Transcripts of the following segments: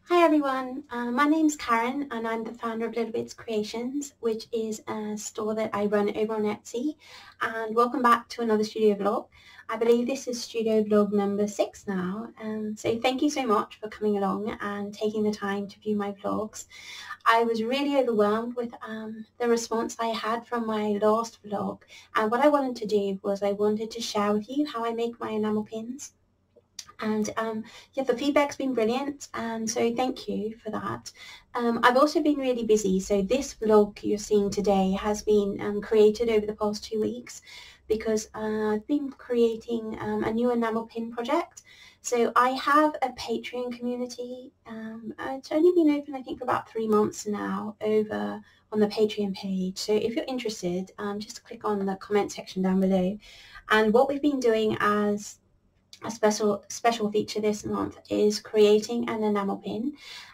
Hi everyone, my name's Karen and I'm the founder of Lillbits Creations, which is a store that I run over on Etsy, and welcome back to another studio vlog. I believe this is studio vlog number 6 now, so thank you so much for coming along and taking the time to view my vlogs. I was really overwhelmed with the response I had from my last vlog, and what I wanted to do was I wanted to share with you how I make my enamel pins. And yeah, the feedback's been brilliant, and so thank you for that. I've also been really busy, so this vlog you're seeing today has been created over the past 2 weeks because I've been creating a new enamel pin project. So I have a Patreon community. It's only been open I think for about 3 months now over on the Patreon page. So if you're interested, just click on the comment section down below. And what we've been doing as a special feature this month is creating an enamel pin,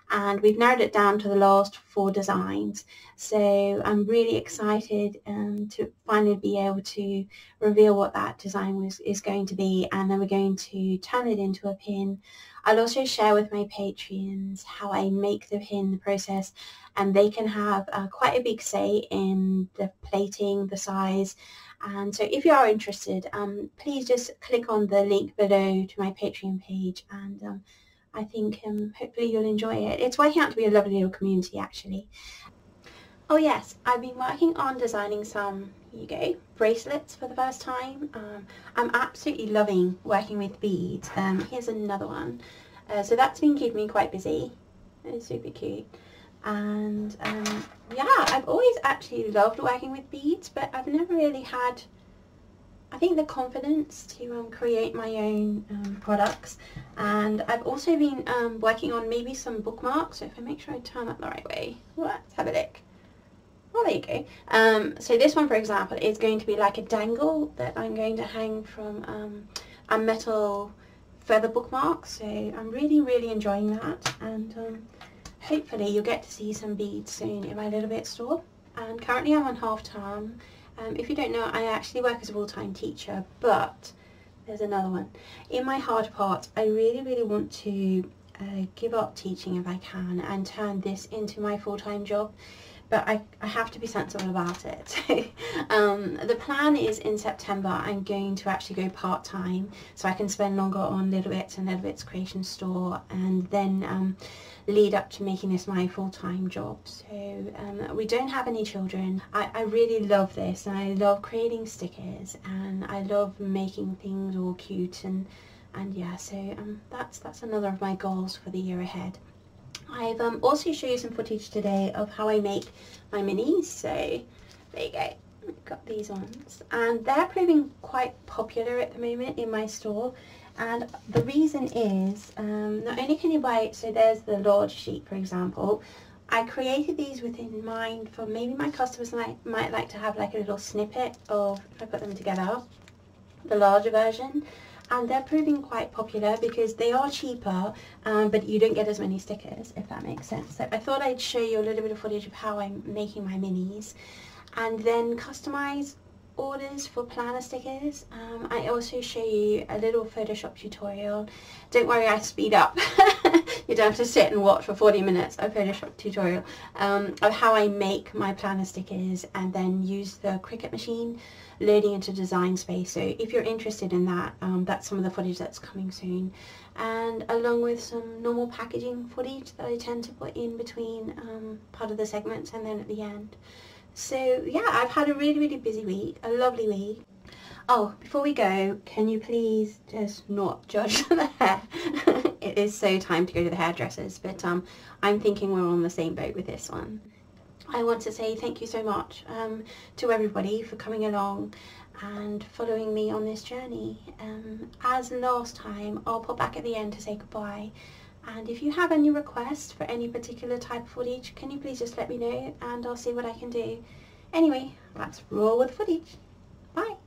and we've narrowed it down to the last 4 designs. So I'm really excited to finally be able to reveal what that design is going to be, and then we're going to turn it into a pin. I'll also share with my Patreons how I make the pin, the process, and they can have quite a big say in the plating, the size. And so if you are interested, please just click on the link below to my Patreon page, and I think hopefully you'll enjoy it. It's working out to be a lovely little community actually. Oh yes, I've been working on designing some, here you go, bracelets for the first time. I'm absolutely loving working with beads. Here's another one. So that's been keeping me quite busy. It's super cute. And yeah, I've always actually loved working with beads, but I've never really had, I think, the confidence to create my own products. And I've also been working on maybe some bookmarks. So if I make sure I turn that the right way, let's have a look. Oh, there you go. So this one, for example, is going to be like a dangle that I'm going to hang from a metal feather bookmark. So I'm really enjoying that, and hopefully you'll get to see some beads soon in my Lillbits store. And currently I'm on half term. If you don't know, I actually work as a full-time teacher, but there's another one. In my heart of hearts, I really want to give up teaching if I can and turn this into my full-time job. But I have to be sensible about it. The plan is in September I'm going to actually go part-time so I can spend longer on Lillbits and Lillbits Creations Store, and then lead up to making this my full-time job. So we don't have any children. I really love this, and I love creating stickers, and I love making things all cute, and yeah, so that's another of my goals for the year ahead. I've also shown you some footage today of how I make my minis. So there you go, I've got these ones, and they're proving quite popular at the moment in my store. And the reason is, not only can you buy, so there's the large sheet for example, I created these with in mind for maybe my customers might like to have like a little snippet of, if I put them together, the larger version. And they're proving quite popular because they are cheaper, but you don't get as many stickers, if that makes sense. So I thought I'd show you a little bit of footage of how I'm making my minis, and then customize orders for planner stickers. I also show you a little Photoshop tutorial. Don't worry, I speed up. You don't have to sit and watch for 40 minutes a Photoshop tutorial of how I make my planner stickers, and then use the Cricut machine loading into Design Space. So if you're interested in that, that's some of the footage that's coming soon, and along with some normal packaging footage that I tend to put in between part of the segments and then at the end. So yeah, I've had a really busy week, a lovely week. Oh, before we go, can you please just not judge the hair? It is so time to go to the hairdressers, but I'm thinking we're on the same boat with this one. I want to say thank you so much to everybody for coming along and following me on this journey. As last time, I'll pop back at the end to say goodbye. And if you have any requests for any particular type of footage, can you please just let me know, and I'll see what I can do. Anyway, let's roll with the footage. Bye.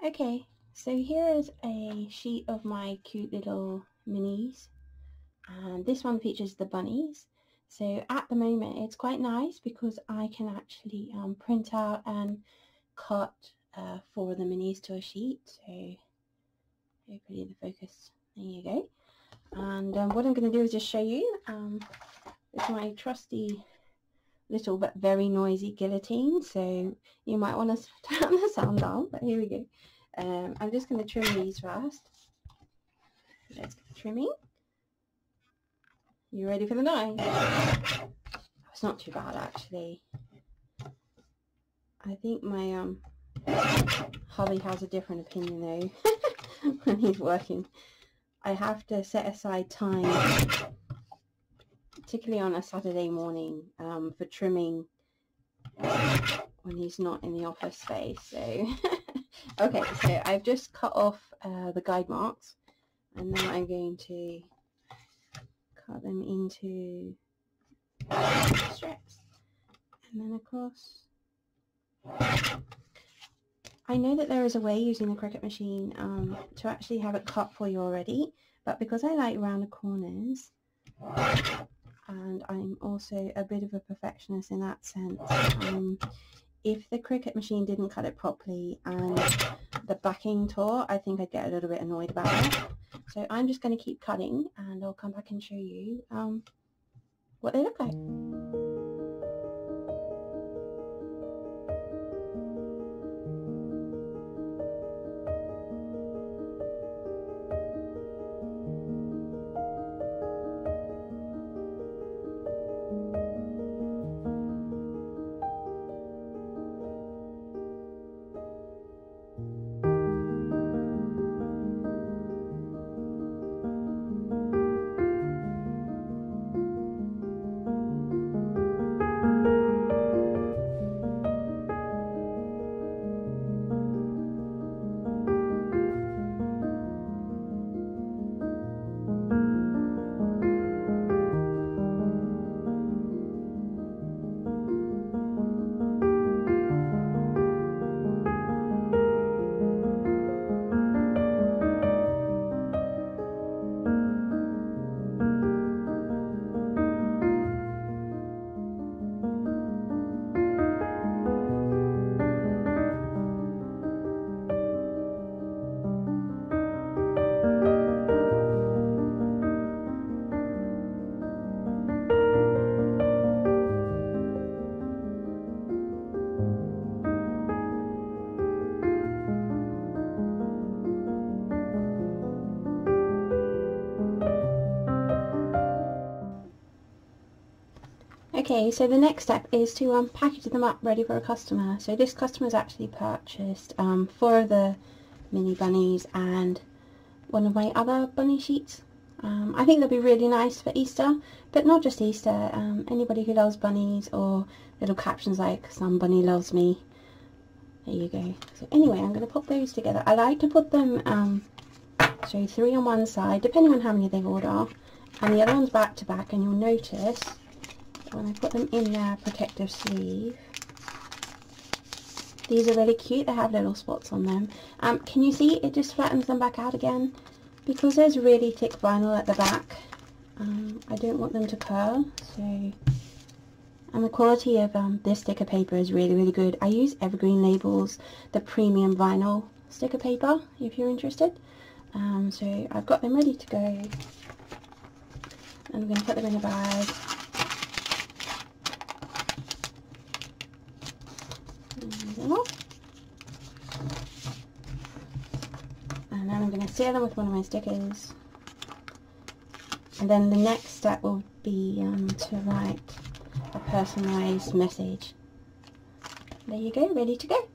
Okay, so here is a sheet of my cute little minis, and this one features the bunnies. So at the moment it's quite nice because I can actually print out and cut 4 of the minis to a sheet. So Hopefully the focus, there you go. And what I'm going to do is just show you with my trusty little but very noisy guillotine, so you might want to turn the sound down, but here we go. I'm just going to trim these first. Let's get trimming. You ready for the knife? It's not too bad actually. I think my hubby has a different opinion though. When he's working, I have to set aside time, particularly on a Saturday morning, for trimming when he's not in the office space. So okay, so I've just cut off the guide marks, and now I'm going to cut them into strips and then across. I know that there is a way using the Cricut machine to actually have it cut for you already, but because I like round corners, and I'm also a bit of a perfectionist in that sense, if the Cricut machine didn't cut it properly and the backing tore, I think I'd get a little bit annoyed about it. So I'm just going to keep cutting, and I'll come back and show you what they look like. Okay, so the next step is to package them up ready for a customer. So this customer has actually purchased 4 of the mini bunnies and one of my other bunny sheets. I think they'll be really nice for Easter, but not just Easter. Anybody who loves bunnies, or little captions like "Some bunny loves me." There you go. So anyway, I'm going to put those together. I like to put them, so 3 on one side, depending on how many they order, and the other one's back to back. And you'll notice when I put them in their protective sleeve, these are really cute. They have little spots on them. Can you see it just flattens them back out again? Because there's really thick vinyl at the back, I don't want them to curl. So, and the quality of this sticker paper is really, really good. I use Evergreen Labels, the premium vinyl sticker paper, if you're interested. So I've got them ready to go. I'm going to put them in a bag. And then I'm going to seal them with one of my stickers, and then the next step will be to write a personalised message. There you go, ready to go.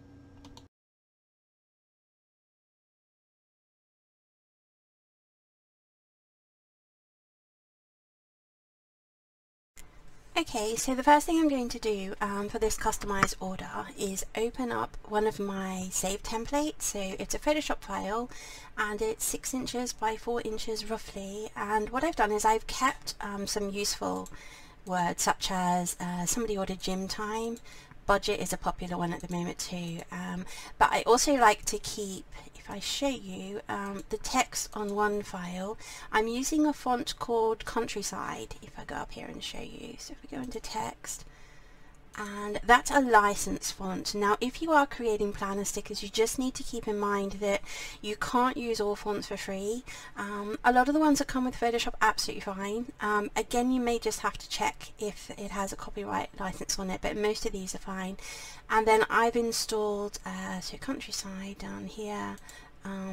Okay, so the first thing I'm going to do for this customized order is open up one of my save templates. So it's a Photoshop file and it's 6 inches by 4 inches roughly, and what I've done is I've kept some useful words such as somebody ordered gym time. Budget is a popular one at the moment too, but I also like to keep, if I show you, the text on one file. I'm using a font called Countryside, if I go up here and show you. So if we go into text, and that's a licensed font. Now if you are creating planner stickers, you just need to keep in mind that you can't use all fonts for free. A lot of the ones that come with Photoshop absolutely fine. Again, you may just have to check if it has a copyright license on it, but most of these are fine. And then I've installed so Countryside down here.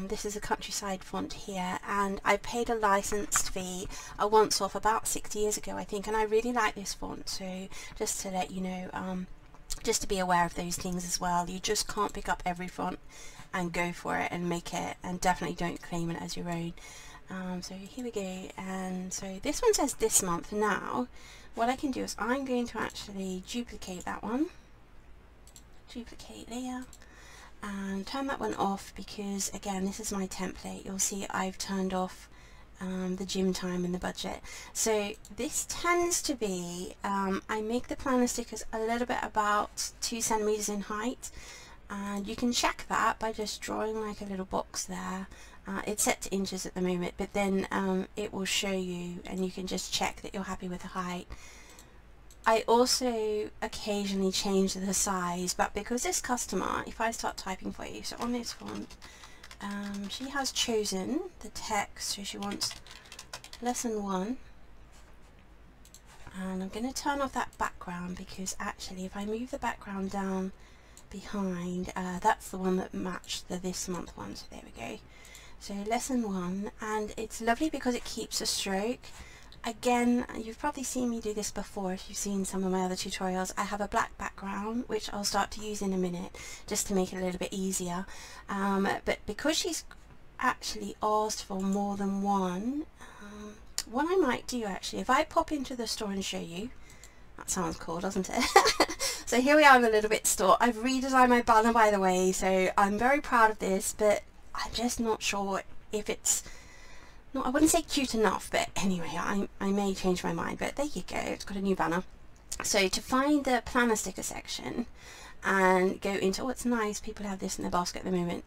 This is a Countryside font here, and I paid a licensed fee a once off about 6 years ago I think, and I really like this font. So just to let you know, just to be aware of those things as well. You just can't pick up every font and go for it and make it, and definitely don't claim it as your own. So here we go, and so this one says this month. Now what I can do is I'm going to actually duplicate that one, duplicate layer, and turn that one off, because again, this is my template. You'll see I've turned off the gym time and the budget. So this tends to be, I make the planner stickers a little bit about 2 centimeters in height, and you can check that by just drawing like a little box there. It's set to inches at the moment, but then it will show you, and you can just check that you're happy with the height. I also occasionally change the size, but because this customer, if I start typing for you, so on this font, she has chosen the text, so she wants lesson 1, and I'm going to turn off that background, because actually if I move the background down behind, that's the one that matched the this month one, so there we go. So lesson 1, and it's lovely because it keeps a stroke. Again, you've probably seen me do this before if you've seen some of my other tutorials. I have a black background, which I'll start to use in a minute, just to make it a little bit easier. But because she's actually asked for more than one, what I might do actually, if I pop into the store and show you, that sounds cool, doesn't it? So here we are in the Lillbits store. I've redesigned my banner, by the way, so I'm very proud of this, but I'm just not sure if it's, I wouldn't say cute enough, but anyway, I may change my mind, but there you go, it's got a new banner. So to find the planner sticker section and go into, oh, it's nice, people have this in their basket at the moment.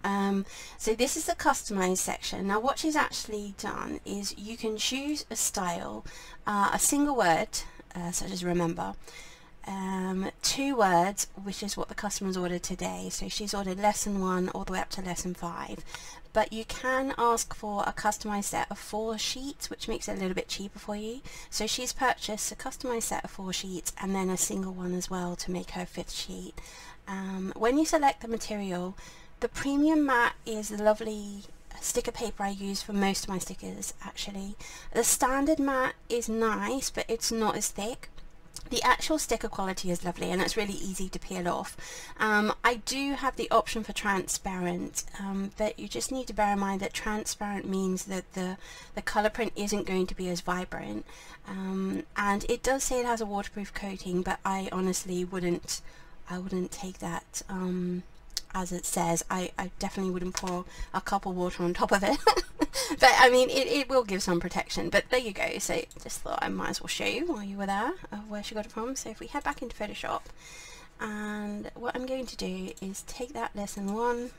So this is the customized section. Now what she's actually done is you can choose a style, a single word, such as remember, 2 words, which is what the customer's ordered today. So she's ordered lesson 1 all the way up to lesson 5. But you can ask for a customized set of 4 sheets, which makes it a little bit cheaper for you. So she's purchased a customized set of 4 sheets and then a single one as well to make her 5th sheet. When you select the material, the premium matte is the lovely sticker paper I use for most of my stickers actually. The standard matte is nice, but it's not as thick. The actual sticker quality is lovely, and it's really easy to peel off. I do have the option for transparent, but you just need to bear in mind that transparent means that the colour print isn't going to be as vibrant. And it does say it has a waterproof coating, but I honestly wouldn't take that as it says. I definitely wouldn't pour a cup of water on top of it. But I mean, it will give some protection. But there you go. So just thought I might as well show you while you were there where she got it from. So if we head back into Photoshop, and what I'm going to do is take that lesson 1,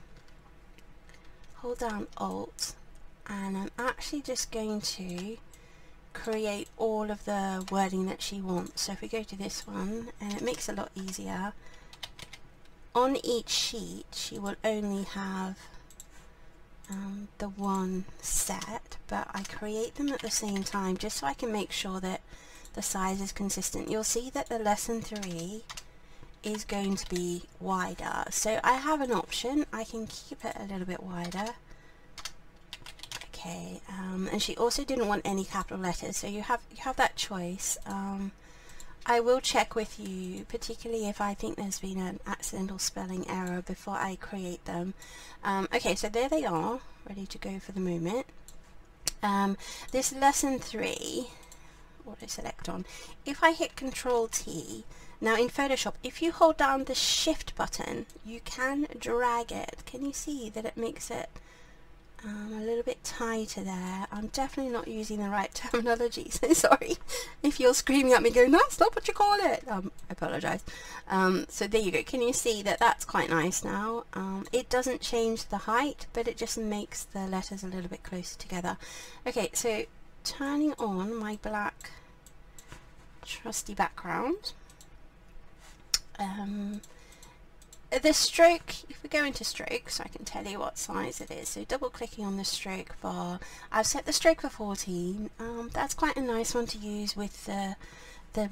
hold down Alt, and I'm actually just going to create all of the wording that she wants. So if we go to this one, and it makes it a lot easier, on each sheet she will only have the one set, but I create them at the same time just so I can make sure that the size is consistent. You'll see that the lesson 3 is going to be wider, so I have an option. I can keep it a little bit wider. Okay, and she also didn't want any capital letters, so you have that choice. I will check with you, particularly if I think there's been an accidental spelling error before I create them. Okay, so there they are, ready to go for the moment. This lesson 3, what do I select on? If I hit Control T, now in Photoshop, if you hold down the Shift button, you can drag it. Can you see that it makes it a little bit tighter there? I'm definitely not using the right terminology, so sorry if you're screaming at me going, that's not what you call it. I apologise. So there you go. Can you see that that's quite nice now? It doesn't change the height, but it just makes the letters a little bit closer together. Okay, so turning on my black trusty background, The stroke, if we go into stroke, so I can tell you what size it is, so double clicking on the stroke bar, I've set the stroke for 14. That's quite a nice one to use with the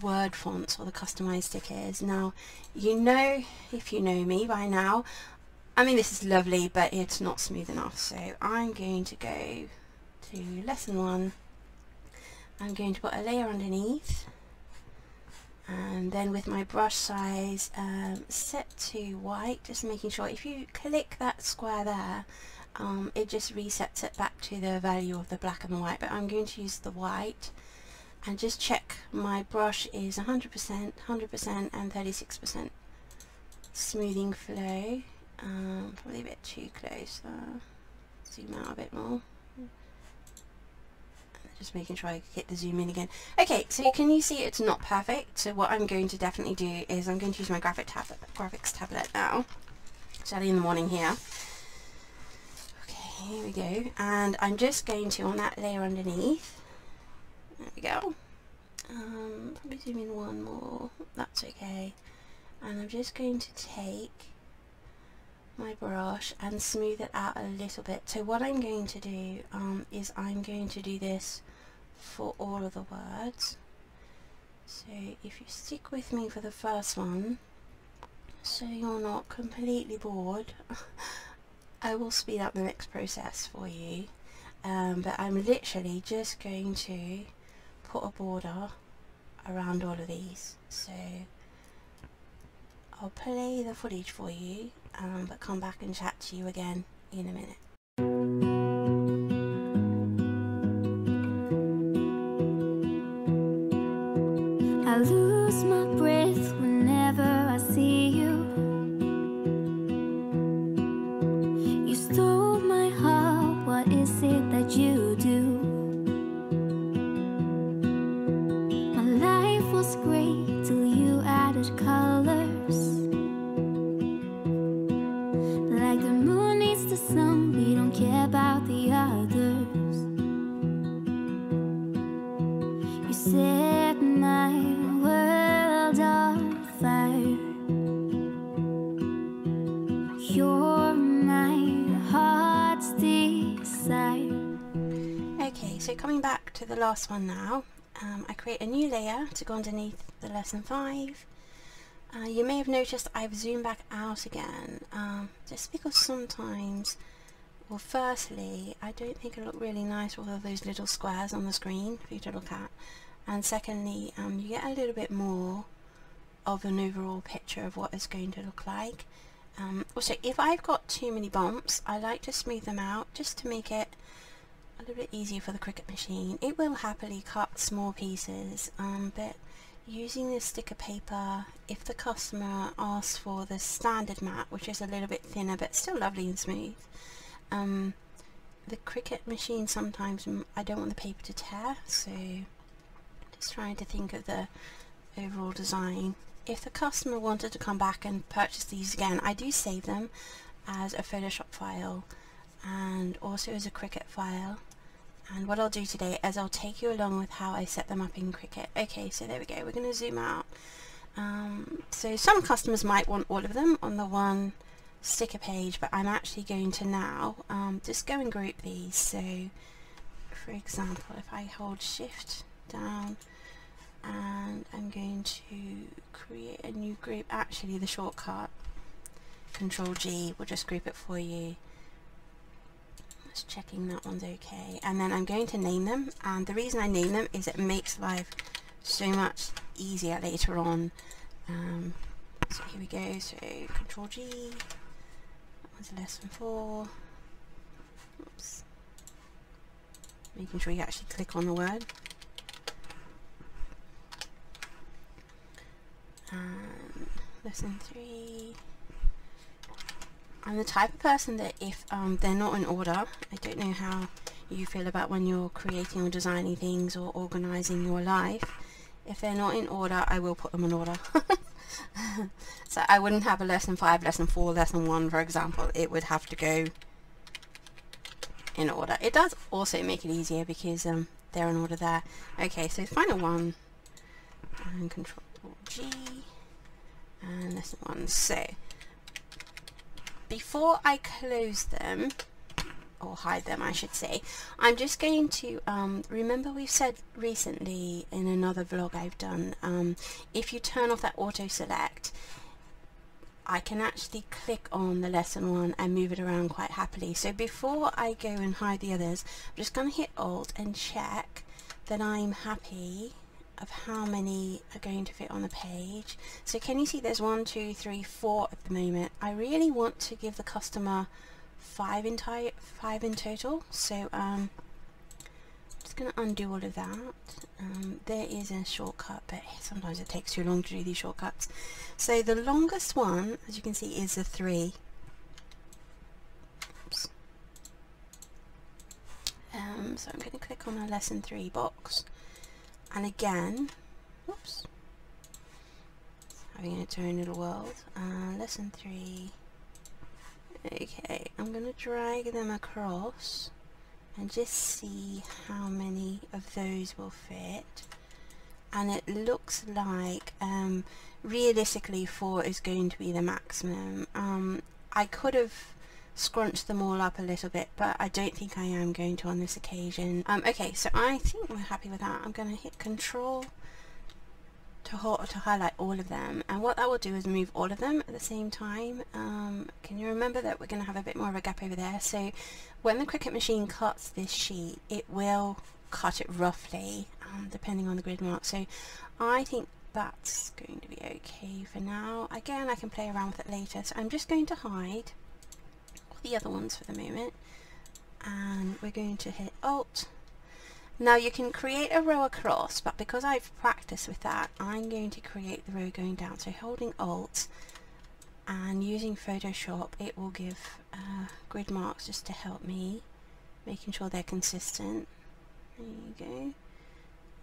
word fonts or the customized stickers. Now, you know, if you know me by now, I mean, this is lovely, but it's not smooth enough, so I'm going to go to lesson 1. I'm going to put a layer underneath, and then with my brush size set to white, just making sure if you click that square there, it just resets it back to the value of the black and the white, but I'm going to use the white, and just check my brush is 100%, 100% and 36% smoothing flow. Probably a bit too close there. Zoom out a bit more. Just making sure I hit the zoom in again. Okay, so can you see it's not perfect? So what I'm going to definitely do is I'm going to use my graphics tablet now. It's early in the morning here. Okay, here we go. And I'm just going to, on that layer underneath, there we go. Probably zoom in one more. That's okay. And I'm just going to take my brush and smooth it out a little bit. So what I'm going to do is I'm going to do this for all of the words. So if you stick with me for the first one, so you're not completely bored, I will speed up the next process for you, but I'm literally just going to put a border around all of these. So I'll play the footage for you, but come back and chat to you again in a minute. I lose my breath whenever I see you. You stole my heart, what is it that you do? My life was great till you added colors. Like the moon needs the sun, we don't care about the others. You set my world on fire. You're my heart's desire. Okay, so coming back to the last one now, I create a new layer to go underneath the lesson 5. You may have noticed I've zoomed back out again, just because sometimes, well, firstly, I don't think it looked really nice with all those little squares on the screen for you to look at, and secondly, you get a little bit more of an overall picture of what it's going to look like. Also, if I've got too many bumps, I like to smooth them out just to make it a little bit easier for the Cricut machine. It will happily cut small pieces, but using this sticker paper, if the customer asks for the standard mat, which is a little bit thinner but still lovely and smooth, the Cricut machine sometimes, I don't want the paper to tear, so just trying to think of the overall design. If the customer wanted to come back and purchase these again, I do save them as a Photoshop file and also as a Cricut file. And what I'll do today is I'll take you along with how I set them up in Cricut. Okay, so there we go. We're going to zoom out. So some customers might want all of them on the one sticker page, but I'm actually going to now just go and group these. So, for example, if I hold Shift down and I'm going to create a new group, actually the shortcut Control G will just group it for you. Checking that one's okay, and then I'm going to name them, and the reason I name them is it makes life so much easier later on. So here we go, so Control G, that one's lesson 4. Oops. Making sure you actually click on the word. And lesson 3. I'm the type of person that if they're not in order, I don't know how you feel about when you're creating or designing things or organising your life, if they're not in order, I will put them in order. So I wouldn't have a lesson 5, lesson 4, lesson 1, for example. It would have to go in order. It does also make it easier because they're in order there. Okay, so final one, and Control G, and lesson 1. So before I close them, or hide them I should say, I'm just going to remember we've said recently in another vlog I've done, if you turn off that auto select, I can actually click on the lesson 1 and move it around quite happily. So before I go and hide the others, I'm just going to hit Alt and check that I'm happy of how many are going to fit on the page. So can you see there's 1, 2, 3, 4 at the moment. I really want to give the customer 5 in total, so I'm just going to undo all of that. There is a shortcut, but sometimes it takes too long to do these shortcuts. So the longest one, as you can see, is a 3. Oops. So I'm going to click on a lesson 3 box, and again, oops, having its own little world. Lesson 3. Okay, I'm going to drag them across and just see how many of those will fit. And it looks like realistically 4 is going to be the maximum. I could have scrunched them all up a little bit, but I don't think I am going to on this occasion. Okay, so I think we're happy with that. I'm going to hit Control to highlight all of them, and what that will do is move all of them at the same time. Can you remember that we're going to have a bit more of a gap over there? So when the Cricut machine cuts this sheet, it will cut it roughly depending on the grid mark. So I think that's going to be okay for now. Again, I can play around with it later, so I'm just going to hide all the other ones for the moment, and we're going to hit Alt. Now you can create a row across, but because I've practiced with that, I'm going to create the row going down. So holding Alt and using Photoshop, it will give grid marks just to help me, making sure they're consistent. There you go.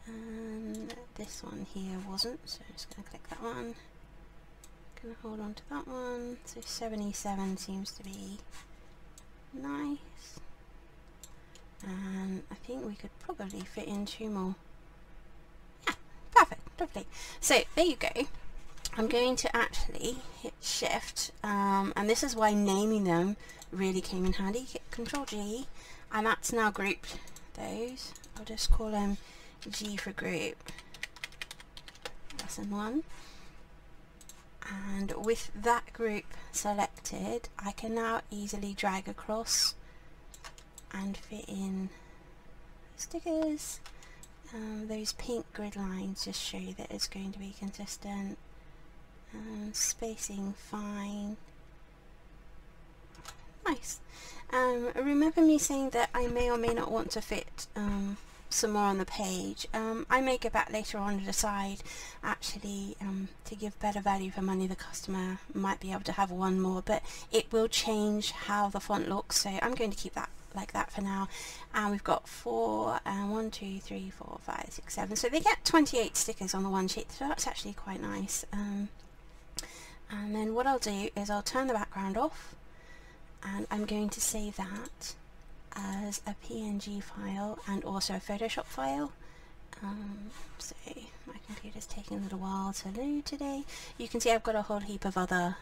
And this one here wasn't, so I'm just going to click that one. Going to hold on to that one. So 77 seems to be nice. And I think we could probably fit in 2 more. Yeah, perfect, lovely. So there you go. I'm going to actually hit Shift, and this is why naming them really came in handy. Hit Control G, and that's now grouped those. I'll just call them G for group. Lesson 1. And with that group selected, I can now easily drag across and fit in stickers. Those pink grid lines just show that it's going to be consistent. Spacing fine. Nice. Remember me saying that I may or may not want to fit some more on the page. I may go back later on to decide actually to give better value for money. The customer might be able to have 1 more, but it will change how the font looks, so I'm going to keep that like that for now. And we've got 4 and 1, 2, 3, 4, 5, 6, 7. So they get 28 stickers on the one sheet, so that's actually quite nice. And then what I'll do is I'll turn the background off, and I'm going to save that as a PNG file and also a Photoshop file. So my computer's taking a little while to load today. You can see I've got a whole heap of other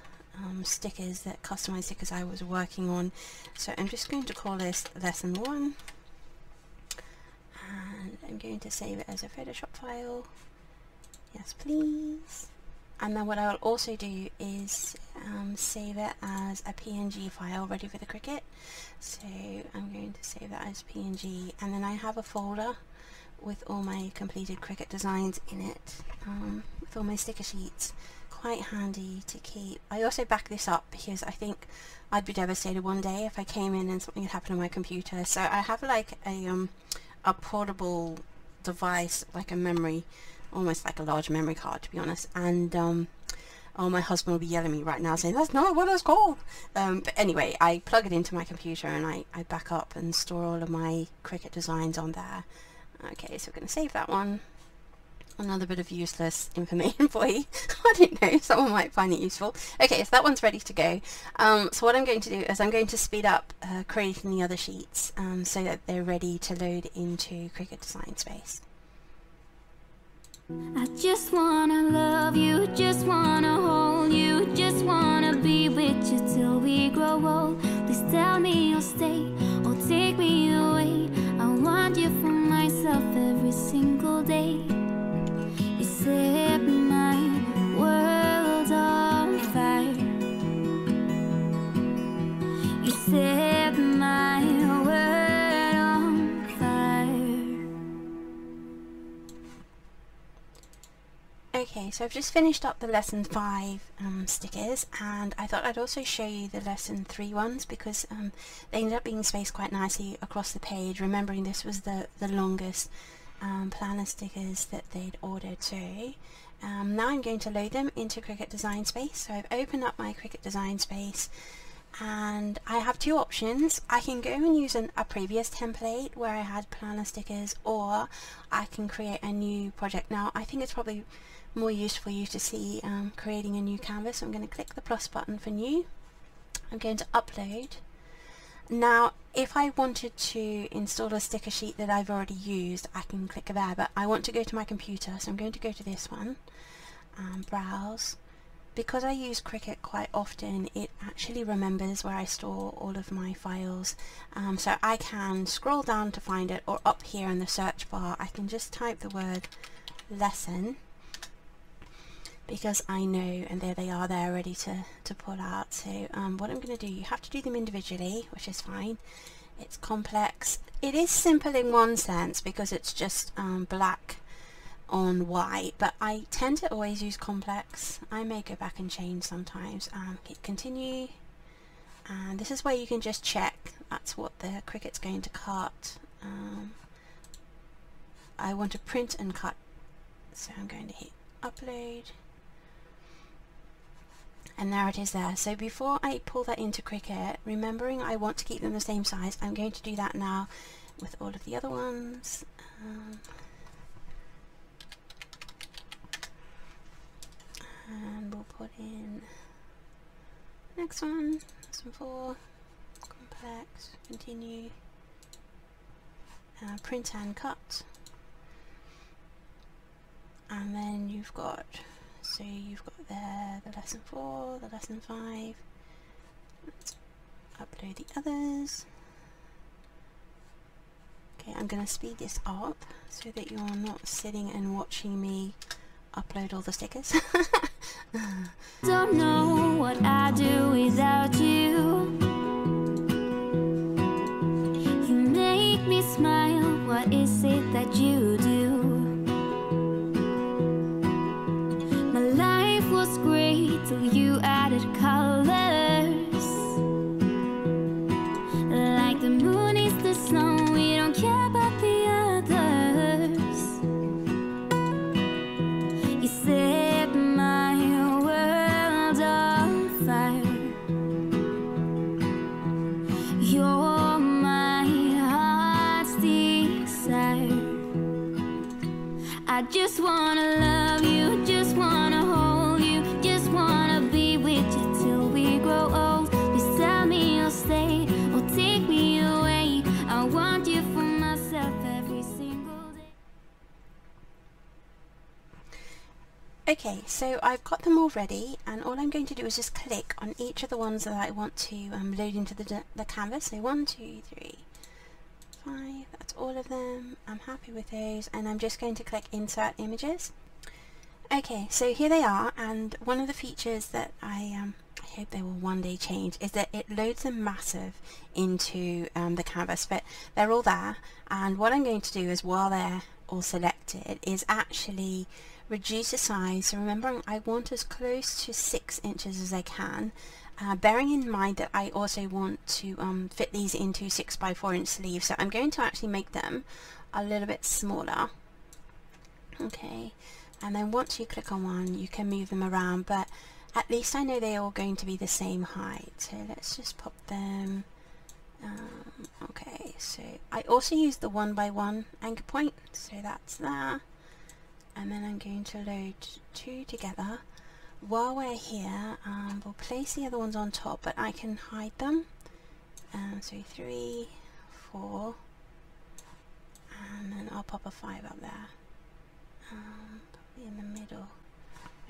stickers, that customized stickers I was working on. So I'm just going to call this lesson 1, and I'm going to save it as a Photoshop file. Yes please. And then what I'll also do is save it as a PNG file ready for the Cricut. So I'm going to save that as PNG, and then I have a folder with all my completed Cricut designs in it, with all my sticker sheets. Quite handy to keep. I also back this up because I think I'd be devastated one day if I came in and something had happened on my computer. So I have like a portable device, like a memory, almost like a large memory card to be honest, and oh, my husband will be yelling at me right now saying that's not what it's called. But anyway, I plug it into my computer and I back up and store all of my Cricut designs on there. Okay, so we're going to save that one. Another bit of useless information for you. I don't know, someone might find it useful. Okay, so that one's ready to go. So what I'm going to do is I'm going to speed up creating the other sheets so that they're ready to load into Cricut Design Space. I just wanna love you, just wanna hold you, just wanna be with you till we grow old. Please tell me you'll stay or take me away. I want you for myself every single day. You set my world on fire. You set my world on fire. Okay, so I've just finished up the lesson 5 stickers, and I thought I'd also show you the lesson 3 ones because they ended up being spaced quite nicely across the page, remembering this was the longest planner stickers that they'd ordered. So now I'm going to load them into Cricut Design Space. So I've opened up my Cricut Design Space, and I have two options. I can go and use a previous template where I had planner stickers, or I can create a new project. Now I think it's probably more useful for you to see creating a new canvas. So I'm going to click the plus button for new. I'm going to upload. Now if I wanted to install a sticker sheet that I've already used, I can click there, but I want to go to my computer, so I'm going to go to this one, browse. Because I use Cricut quite often, it actually remembers where I store all of my files, so I can scroll down to find it, or up here in the search bar I can just type the word lesson, because I know, and there they are there ready to pull out. So what I'm going to do, you have to do them individually, which is fine. It's complex. It is simple in one sense because it's just black on white, but I tend to always use complex. I may go back and change sometimes. Hit continue, and this is where you can just check that's what the Cricut's going to cut. I want to print and cut, so I'm going to hit upload, and there it is there. So before I pull that into Cricut, remembering I want to keep them the same size, I'm going to do that now with all of the other ones. And we'll put in next one, lesson 4, complex, continue, print and cut, and then you've got, so you've got there the lesson 4, the lesson 5. Let's upload the others. Okay, I'm going to speed this up so that you're not sitting and watching me upload all the stickers. Don't know what I'd do without you. You make me smile. What is it that you do? My life was great till you added colors. Like the moon is the snow, we don't care about the others. You set my world on fire. You're my heart's desire. I just wanna love you, just wanna hold you, just wanna be with you till we grow old. Please tell me you'll stay or take me away. I want you for myself every single day. Okay, so I've got them all ready, and all I'm going to do is just click on each of the ones that I want to load into the canvas. So 1, 2, 3, 5, that's all of them. I'm happy with those, and I'm just going to click insert images. Okay, so here they are, and one of the features that I hope they will one day change is that it loads them massive into the canvas, but they're all there, and what I'm going to do is, while they're all selected, is actually reduce the size. So remembering I want as close to 6 inches as I can, bearing in mind that I also want to fit these into 6x4 inch sleeves, so I'm going to actually make them a little bit smaller. Okay, and then once you click on one you can move them around, but at least I know they're all going to be the same height. So let's just pop them. Okay, so I also use the 1x1 anchor point, so that's there. And then I'm going to load 2 together. While we're here, we'll place the other ones on top, but I can hide them. So 3, 4, and then I'll pop a 5 up there. in the middle.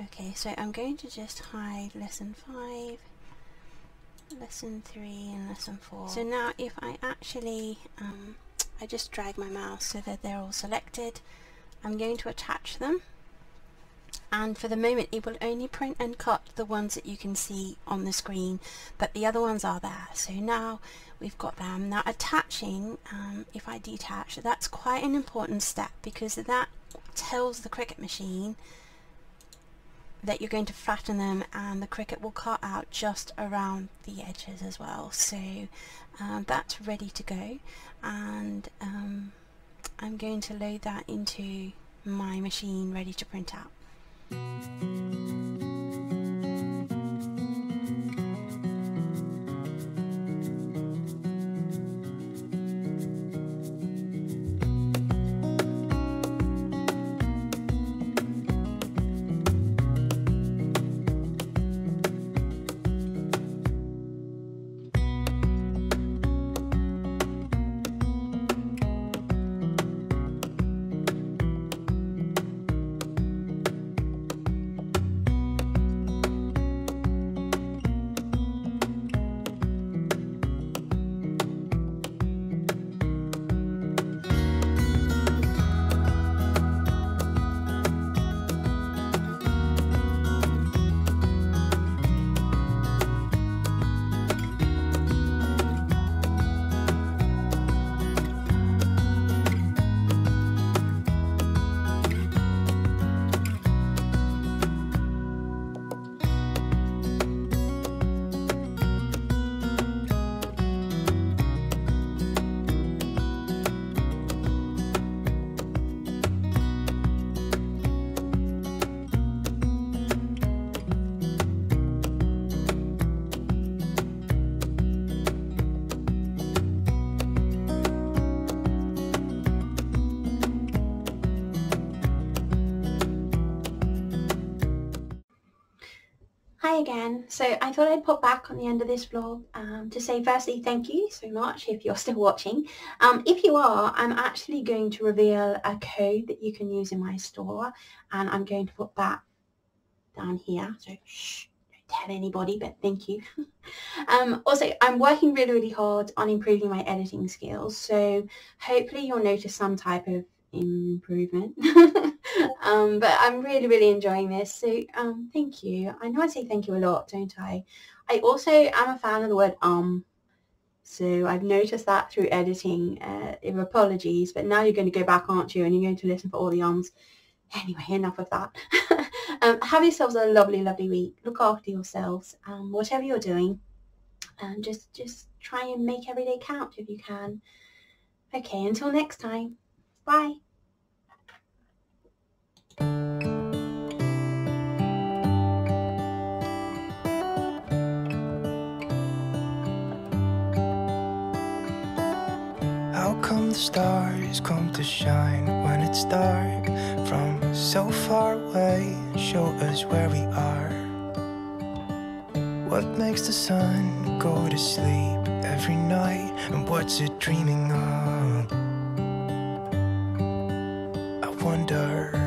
Okay, so I'm going to just hide lesson 5, lesson 3 and lesson 4. So now if I actually I just drag my mouse so that they're all selected, I'm going to attach them, and for the moment it will only print and cut the ones that you can see on the screen, but the other ones are there. So now we've got them. Now attaching, if I detach, that's quite an important step, because that tells the Cricut machine that you're going to flatten them, and the Cricut will cut out just around the edges as well. So that's ready to go, and I'm going to load that into my machine ready to print out. Hi again. So I thought I'd pop back on the end of this vlog to say firstly thank you so much if you're still watching. If you are, I'm actually going to reveal a code that you can use in my store, and I'm going to put that down here, so shh, don't tell anybody, but thank you. Also, I'm working really hard on improving my editing skills, so hopefully you'll notice some type of improvement. But I'm really enjoying this, so thank you. I know I say thank you a lot, don't I? I also am a fan of the word so I've noticed that through editing. Apologies, but now you're going to go back, aren't you, and you're going to listen for all the ums. Anyway, enough of that. Have yourselves a lovely week. Look after yourselves, whatever you're doing, and just try and make every day count if you can. Okay, until next time, bye. How come the stars come to shine when it's dark from so far away and show us where we are? What makes the sun go to sleep every night, and what's it dreaming of? I wonder.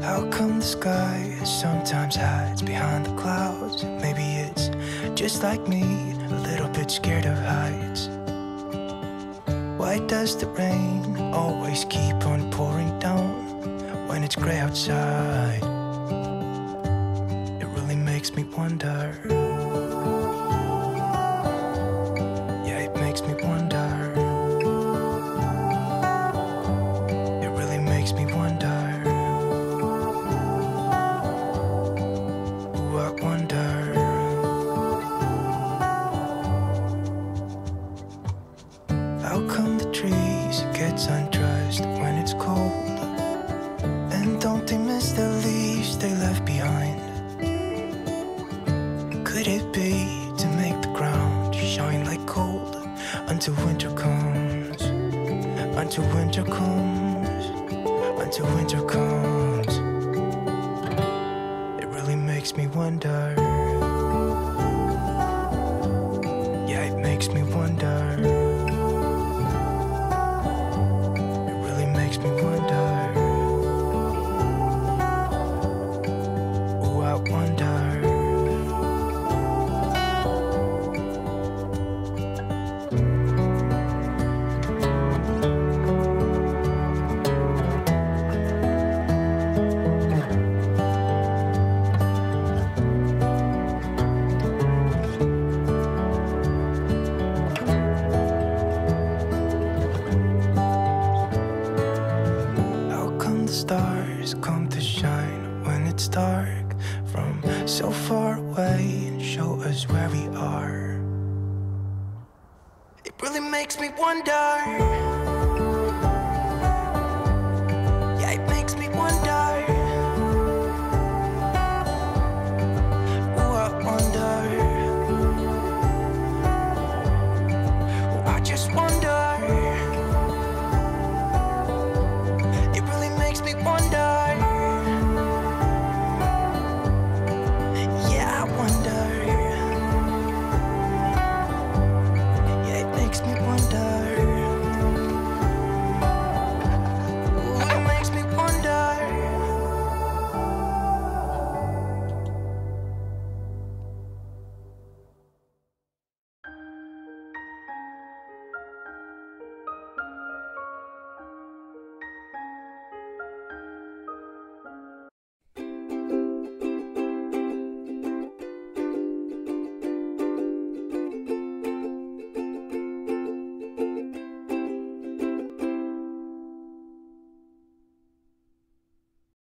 How come the sky sometimes hides behind the clouds? Maybe it's just like me, a little bit scared of heights. Why does the rain always keep on pouring down when it's grey outside? It really makes me wonder. Yeah, it makes me wonder. It really makes me wonder. How come the trees gets undressed when it's cold? And don't they miss the leaves they left behind? Could it be to make the ground shine like gold until winter comes? Until winter comes, until winter comes. It really makes me wonder. it's dark from so far away and show us where we are. It really makes me wonder.